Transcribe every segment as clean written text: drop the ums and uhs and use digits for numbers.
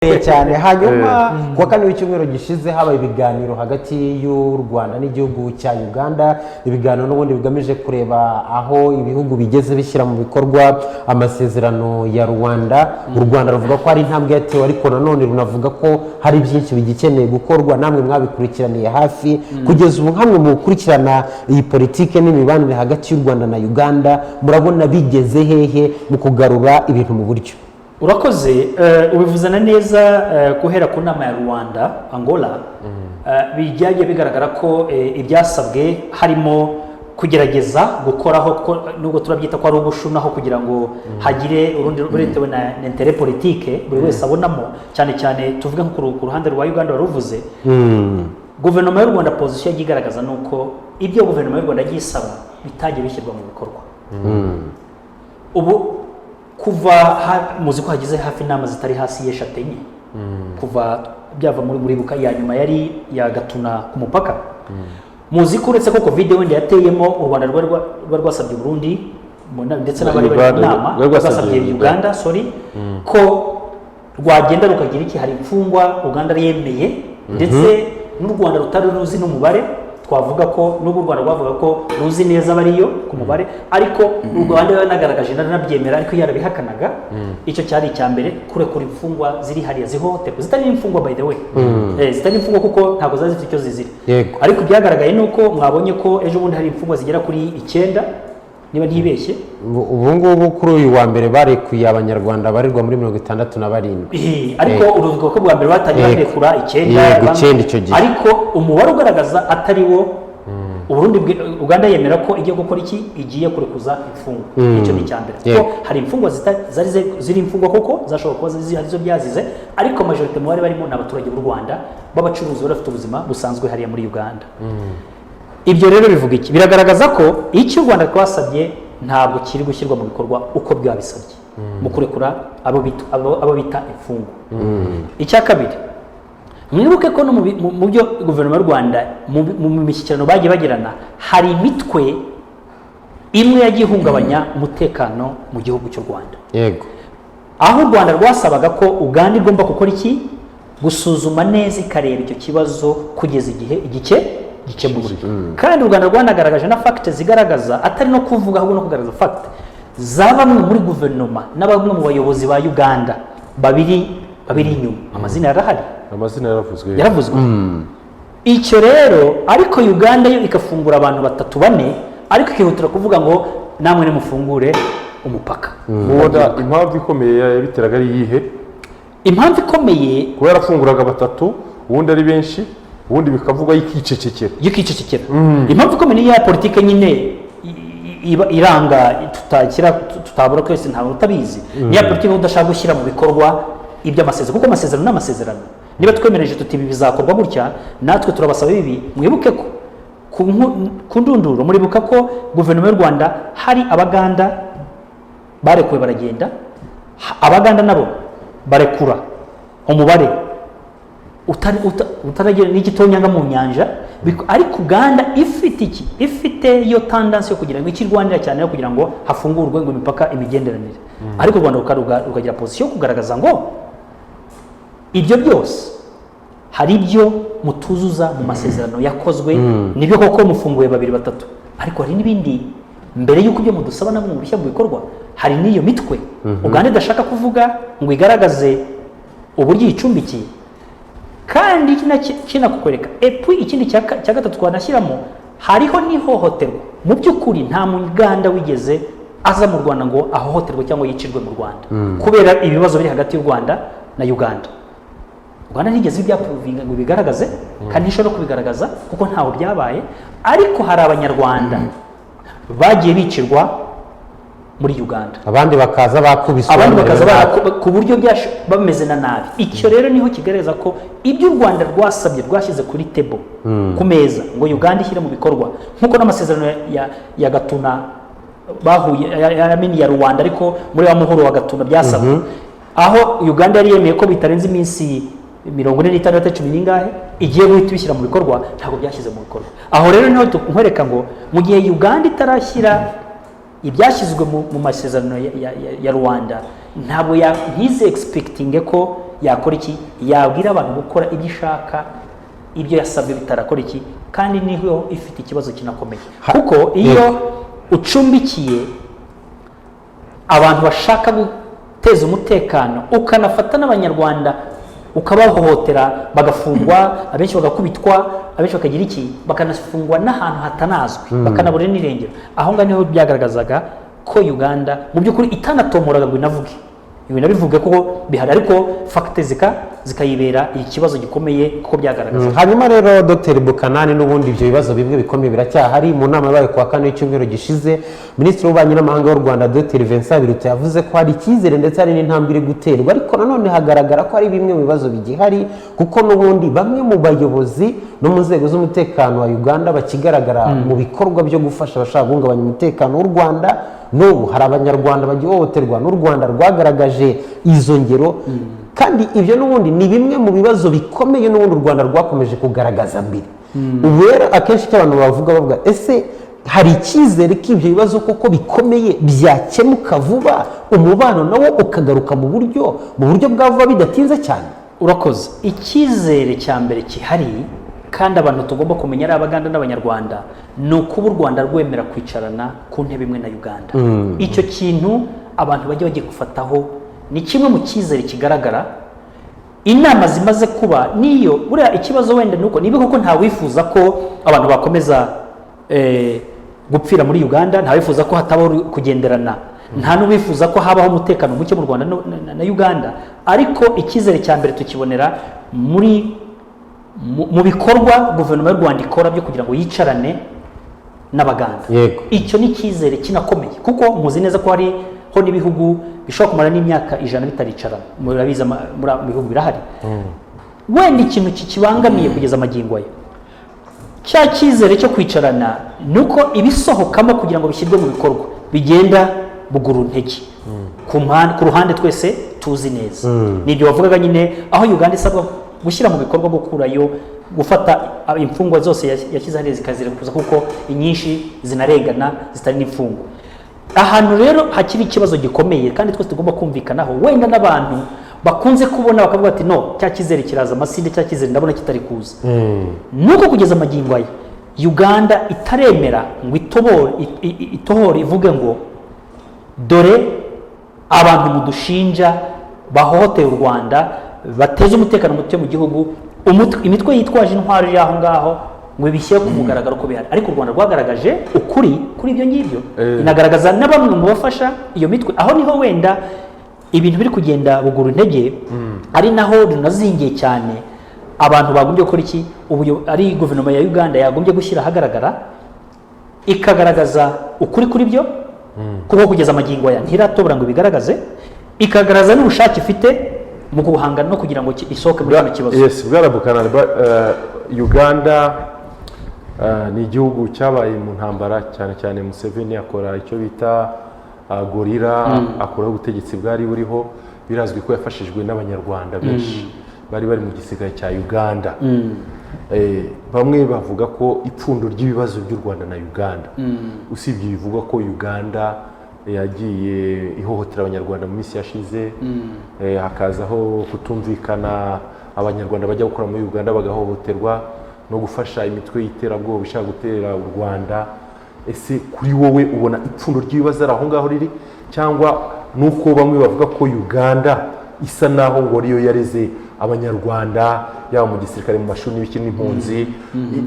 cyane hanyuma kuwa kane w'icyumweru gishize habaye ibiganiro hagati y'u Rwanda n'igihugu cya Uganda. Ibiganiro n'ubundi bigamije kureba aho ibihugu bigeze bishyira mu bikorwa amasezerano ya Rwanda. U Rwanda ruvuga ko hari intambwe yatewe, ariko nanone runavuga ko hari byinshi bigikeneye gukorwa. Namwe mwabikurikiraniye hafi kugeza ubu, hamwe mu gukurikirana iyi politike n'imibanire hagati y'u Rwanda na Uganda, murabona bigeze hehe mu kugarura ibintu mu buryo? Urakoze, ubivuzana neza. Guhera ku nama ya Rwanda Angola bijyagiye bigaragara ko ibyasabwe harimo kugerageza gukoraho, nubwo turabyita ko ari ubushunaho, kugira ngo hagire urundi buretewe na intérêt politique buri wese abonamo, cyane cyane tuvuge nko ku ruhande rwa Uganda waruvuze. Guverinoma y'u Rwanda position yigaragaza nuko ibyo guverinoma y'u Rwanda yisaba bitagiye bishyirwa mu bikorwa. Ubu kuva muzi ko hagize hafi inama zitari hasi y'eshatu enye kuva byava muri buka ya nyuma yari ya Gatuna ku mupaka. Muzi ko uretse ko covid wenda yateyemo, u Rwanda rwasabye Burundi ndetse n'abari bari mu nama rwasabye Uganda ko rwagenda rukagira iki, hari imfungwa Uganda yemeye, ndetse n'u Rwanda rutari ruzi n'umubare. Twavuga ko n'ubwo u Rwanda rwavuga ko ruzi neza bariyo ku mubare, ariko u Rwanda yanagaragaje nanabyemera, ariko yarabihakanaga. Icyo cyari icya mbere, kurekura imfungwa ziri hariya zihohoterwa, zitari imfungwa by the way, zitari imfungwa kuko ntabwo zari zifite icyo zizira. Ariko byagaragaye nuko mwabonye ko ejo bundi hari imfungwa zigera kuri 9 niba ntibeshye. Ubu ngubu kuri uyu wa mbere barekuye abanyarwanda barirwa muri 67. Ariko uruvuga ko bwa mbere batangiye barekura 9 icyo gihe, ariko umubare ugaragaza atari wo. Uganda yemera ko igiye gukora iki, igiye kurekuza imfungwa. Icyo ni cyambere, kuko hari imfungwa ziri imfungwa koko zashobora kuba arizo byazize, ariko majorite mu bari barimo n'abaturage b'u Rwanda b'abacuruzi bafite ubuzima busanzwe hariya muri Uganda. Ibyo rero bivuga iki? Biragaragaza ko icyo u Rwanda twasabye ntabwo kiri gushyirwa mu bikorwa uko byabisabye mu kurekura abo bita imfungwa. Icya kabiri, mwibuke ko no mu byo guverinoma y'u Rwanda mu mishyikirano bagiye bagirana, hari imitwe imwe yagiye ihungabanya umutekano mu gihugu cy'u Rwanda. Aho u Rwanda rwasabaga ko Uganda igomba gukora iki, gusuzuma neza ikareba icyo kibazo kugeza igihe gikemuye. Kandi u Rwanda rwanagaragaje na fact zigaragaza, atari no kuvuga ahubwo no kugaragaza fact za bamwe muri guverinoma na bamwe mu bayobozi ba Uganda babiri inyuma. Amazina yarahari, amazina yaravuzwe. Icyo rero, ariko Uganda yo ikafungura abantu 3-4, ariko ikihutira kuvuga ngo namwe nimufungure umupaka. Mubona impamvu ikomeye yabiteraga ari iyihe? Impamvu ikomeye kuba yarafunguraga 3, ubundi ari benshi, ubundi bikavugwa y'ikicecekera. Impamvu ikomeye ya politike nyine iranga tutabura kwese ntabwo utabizi. Niya politike udashaka gushyira mu bikorwa iby'amasezerano, kuko amasezerano n'amasezerano. Niba twemereje tuti ibi bizakorwa gutya, natwe turabasaba ibi. Mwibuke ko ku ndunduro muribuka ko guverinoma y'u Rwanda hari Abaganda barekuwe baragenda, Abaganda nabo barekura umubare utaragira n'igitonyanga mu nyanja, ariko Uganda ifite iyo tendency yo kugira ngo ikirwanira cyane, yo kugira ngo hafungurwe ngo imipaka imigenderanire. Ariko u Rwanda rukagira position yo kugaragaza ngo ibyo byose hari ibyo mutuzuza mu masezerano yakozwe. Nibyo koko mufunguye 2-3, ariko hari n'ibindi mbere y'uko ibyo mudusaba nabwo mu bishya mu bikorwa. Hari n'iyo mitwe Uganda idashaka kuvuga ngo igaragaze uburyo icumbikiye, kandi kinakukwereka. Ikindi cya gatatu twanashyiramo, hariho n'ihohoterwa. Mu by'ukuri nta Muganda wigeze aza mu Rwanda ngo ahohoterwe cyangwa yicirwe mu Rwanda kubera ibibazo biri hagati y'u Rwanda na Uganda. Uganda ntigeze ibyapuvinga ngo bigaragaze, kandi ntishobora kubigaragaza kuko ntaho byabaye. Ariko hari Abanyarwanda bagiye bicirwa muri Uganda, abandi bakaza bakubiswa, ku buryo bameze na nabi. Icyo rero niho kigaragaza ko ibyo u Rwanda rwasabye rwashyize kuri table, ku meza, ngo Uganda ishyire mu bikorwa, nk'uko n'amasezerano ya Gatuna bahuye ya Rwanda, ariko muri wa muhuro wa Gatuna byasabwe, aho Uganda yari yemeye ko bitarenze iminsi 46 10 n'ingahe igiye guhita bishyira mu bikorwa, ntabwo byashyize mu bikorwa. Aho rero niho nkwereka ngo mu gihe Uganda itarashyira ibyashyizwe mu masezerano ya Rwanda, ntabwo ntize expecting ko yakora iki, yabwira abantu gukora ibyo ishaka, ibyo yasabwe bitarakora iki, kandi niho ifite ikibazo kinakomeye. Kuko iyo ucumbikiye abantu bashaka guteza umutekano, ukanafata n'abanyarwanda ukabahohotera, bagafungwa, abenshi bagakubitwa, abenshi bakagira iki, bakanafungwa n'ahantu hatanazwi, bakanabura n'irengero. Aho ngaho niho byagaragazaga ko Uganda mu by'ukuri itanatomoraga ngo inavuge, ibi nabivuge kuko bihari, ariko fagite zikayibera ikibazo gikomeye kuko byagaragaza. Hanyuma rero Dr Buchanan, n'ubundi ibyo bibazo bimwe bikomeye biracyahari. Mu nama yabaye kuwa kane w'icyumweru gishize, Minisitiri w'Ububanyi n'Amahanga w'u Rwanda Dr Vincent Biruta yavuze ko hari icyizere ndetse hari n'intambwe iri guterwa, ariko nanone hagaragara ko hari bimwe mu bibazo bigihari, kuko n'ubundi bamwe mu bayobozi no mu nzego z'umutekano wa Uganda bakigaragara mu bikorwa byo gufasha abashaka guhungabanya umutekano w'u Rwanda. N'ubu hari abanyarwanda bagihohoterwa, n'u Rwanda rwagaragaje izo ngero, kandi ibyo n'ubundi ni bimwe mu bibazo bikomeye n'ubundi u Rwanda rwakomeje kugaragaza mbere. Ubu rero akenshi icyo abantu bavuga ese hari icyizere ko ibyo bibazo koko bikomeye byakemuka vuba, umubano nawo ukagaruka mu buryo bwa vuba bidatinze cyane? Urakoze. Icyizere cya mbere gihari kandi abantu tugomba kumenya ari Abaganda n'Abanyarwanda, ni ukuba u Rwanda rwemera kwicarana ku ntebe imwe na Uganda. Icyo kintu abantu bagiye gufataho ni kimwe mu cyizere kigaragara. Inama zimaze kuba niyo buriya ikibazo wenda nuko niba koko nta wifuza ko abantu bakomeza gupfira muri Uganda, nta wifuza ko hatabaho kugenderana, nta n'uwifuza ko habaho umutekano muke mu Rwanda na Uganda, ariko icyizere cya mbere tukibonera mu bikorwa guverinoma y'u Rwanda ikora byo kugira ngo yicarane n'Abaganda. Icyo ni icyizere kinakomeye, kuko muzi neza ko hariho n'ibihugu bishobora kumara n'imyaka 100 bitaricarana. Murabizi mu bihugu birahari. Wenda ikintu kikibangamiye kugeza amagingo aya, cya cyizere cyo kwicarana, nuko ibisohokamo kugira ngo bishyirwe mu bikorwa bigenda buguru ntege ku ruhande twese tuzi neza. Nibyo bavugaga nyine, aho Uganda isabwa gushyira mu bikorwa gukurayo, gufata imfungwa zose yashyize hariya zikazirekuza, kuko inyinshi zinarengana zitari n'imfungwa. Ahantu rero hakiri ikibazo gikomeye kandi twese tugomba kumvikanaho, wenda n'abantu bakunze kubona bakavuga ati no, cya cyizere kiraza amasinde, cya cyizere ndabona kitari kuza. Nuko kugeza amagingo aya Uganda itaremera ngo itohore ivuge ngo dore abantu mudushinja bahohoteye u Rwanda, bateze umutekano muke mu gihugu, imitwe yitwaje intwaro iri aho ngaho ngo bishyire ku mugaragaro ko bihari. Ariko u Rwanda rwagaragaje ukuri kuri ibyo ngibyo, inagaragaza na bamwe mu bafasha iyo mitwe. Aho niho wenda ibintu biri kugenda buguru intege, ari naho runazingiye cyane. Abantu bagombye gukora iki, ubu ari guverinoma ya Uganda yagombye gushyira ahagaragara, ikagaragaza ukuri kuri byo, kuko kugeza amagingo aya ntiratobora ngo bigaragaze, ikagaragaza n'ubushake ifite mu guhangana no kugira ngo isohoke muri kino kibazo. Yes, Bwana Buchanan, Uganda ni igihugu cyabaye mu ntambara, cyane cyane Museveni akora icyo bita gorira, akuraho ubutegetsi bwari buriho. Birazwi ko yafashijwe n'Abanyarwanda benshi bari mu gisirikare cya Uganda. Bamwe bavuga ko ipfundo ry'ibibazo by'u Rwanda na Uganda, usibye bivuga ko Uganda yagiye ihohotera Abanyarwanda mu minsi yashize, hakazaho kutumvikana, Abanyarwanda bajya gukora muri Uganda bagahohoterwa, no gufasha imitwe y'iterabwoba ishaka gutera u Rwanda. Ese kuri wowe ubona ipfundo ry'ibibazo ari aho ngaho riri, cyangwa nuko bamwe bavuga ko Uganda isa naho ngo ariyo yareze Abanyarwanda, yaba mu gisirikare, mu mashuri n'ibiki n'impunzi?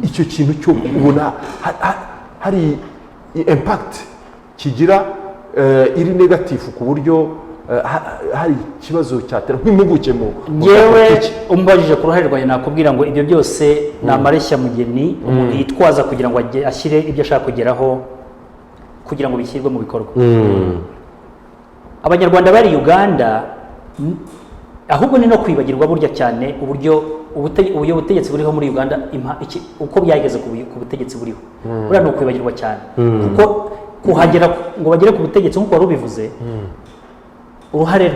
Icyo kintu cyo ubona hari impact kigira iri negative, ku buryo hari ikibazo cyatera nk'impuguke mu yewe umbajije ku ruhare rwanjye, nakubwira ngo ibyo byose ni amareshya mugeni umuntu yitwaza kugira ngo ashyire ibyo ashaka kugeraho, kugira ngo bishyirwe mu bikorwa. Abanyarwanda bari Uganda ahubwo ni no kwibagirwa burya cyane uburyo ubutegetsi buriho muri Uganda, uko byageze ku butegetsi buriho, buriya ni ukwibagirwa cyane. Kuko kuhagera ngo bagere ku butegetsi nk'uko wari ubivuze, uruhare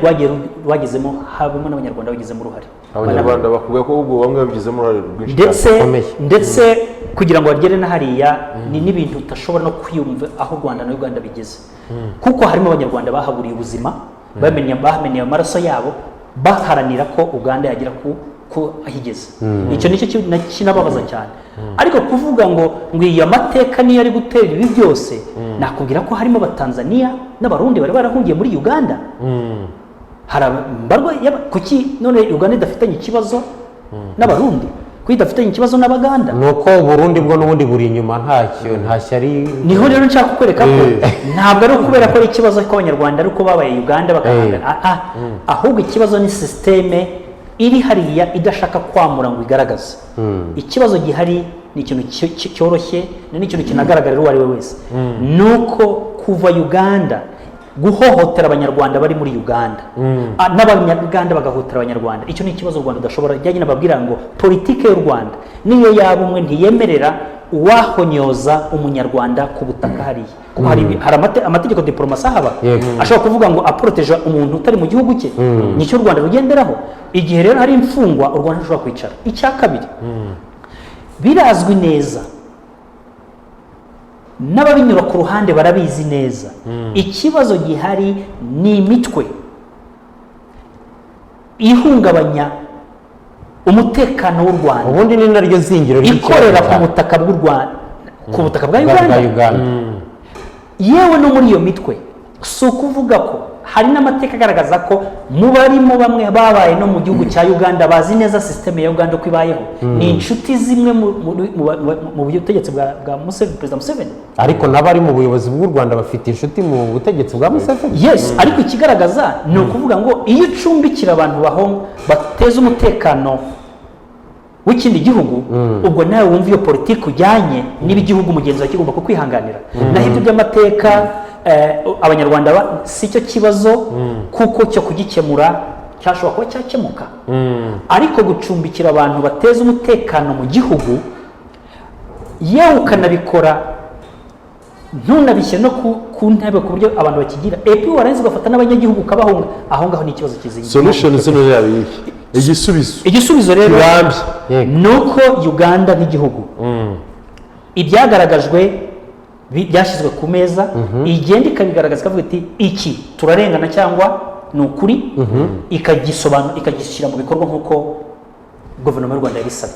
rwagezemo, habamo n'Abanyarwanda bagizemo uruhare. Abanyarwanda bakuvuga ko ubwo bamwe babigizemo uruhare rwinshi ndetse kugira ngo bagere na hariya ni n'ibintu utashobora no kwiyumva aho u Rwanda na Uganda bigeze, kuko harimo Abanyarwanda bahaburiye ubuzima, bamenye amaraso yabo, baharanira ko Uganda yagira ko ahigeze. Icyo nicyo kinababaza cyane. Ariko kuvuga ngo iyi amateka niyo ari gutera ibi byose, nakubwira ko harimo abatanzania n'abarundi bari barahungiye muri Uganda. Harambarwa kuki none Uganda idafitanye ikibazo n'abarundi, ko idafitanye ikibazo n'abaganda? Nuko Burundi bwo n'ubundi buri inyuma nta shyari. Niho rero nshaka kukwereka ko ntabwo ari ukubera ko ari ikibazo cy'abanyarwanda ari uko babaye Uganda bakahangana, ahubwo ikibazo ni systeme iri hariya idashaka kwamura ngo igaragaze. Ikibazo gihari ni ikintu cyoroshye, ni ikintu kinagaragarira uwo ari we wese, nuko kuva Uganda guhohotera abanyarwanda bari muri Uganda, n'abanyarwanda bagahohotera abanyarwanda, icyo ni ikibazo u Rwanda udashobora. Byajya nababwira ngo politike y'u Rwanda niyo yaba umwe ntiyemerera uwahonyoza umunyarwanda ku butaka hariya, kuko hari amategeko diplomasi ahaba ashobora kuvuga ngo aproteje umuntu utari mu gihugu cye, nicyo u Rwanda rugenderaho. Igihe rero hari imfungwa, u Rwanda rushobora kwicara. Icya kabiri, birazwi neza n'ababinyura ku ruhande barabizi neza, ikibazo gihari ni imitwe ihungabanya umutekano w'u Rwanda, ubundi ni naryo zingiro ikorera ku butaka bw'u Rwanda, ku butaka bwa Uganda. Yewe no muri iyo mitwe, si ukuvuga ko hari n'amateka agaragaza ko mu barimo bamwe babaye no mu gihugu cya Uganda bazi neza systeme ya Uganda uko ibayeho. Ni inshuti zimwe mu butegetsi bwa Museveni, Perezida Museveni. Ariko n'abari mu buyobozi bw'u Rwanda bafite inshuti mu butegetsi bwa Museveni. Yes, ariko ikigaragaza ni ukuvuga ngo iyo ucumbikira abantu bateza umutekano w'ikindi gihugu, ubwo nawe wumva iyo politiki ujyanye n'ibigihugu mugenzi wawe kigomba kukwihanganira. Naho ibyo by'amateka abanyarwanda si cyo kibazo, kuko cyo kugikemura cyashobora kuba cyakemuka. Ariko gucumbikira abantu bateza umutekano mu gihugu, yewe ukanabikora ntunabishyire no ku ntebe ku buryo abantu bakigira, epi warangiza ugafata n'abanyagihugu ukabahunga, aho ngaho ni ikibazo kizingiye. Solution zino yaba iki? Igisubizo rero ni uko Uganda nk'igihugu ibyagaragajwe byashyizwe ku meza, igenda ikabigaragaza, ikavuga iti iki turarengana cyangwa ni ukuri, ikagishyira mu bikorwa nk'uko guverinoma y'u Rwanda yabisabye.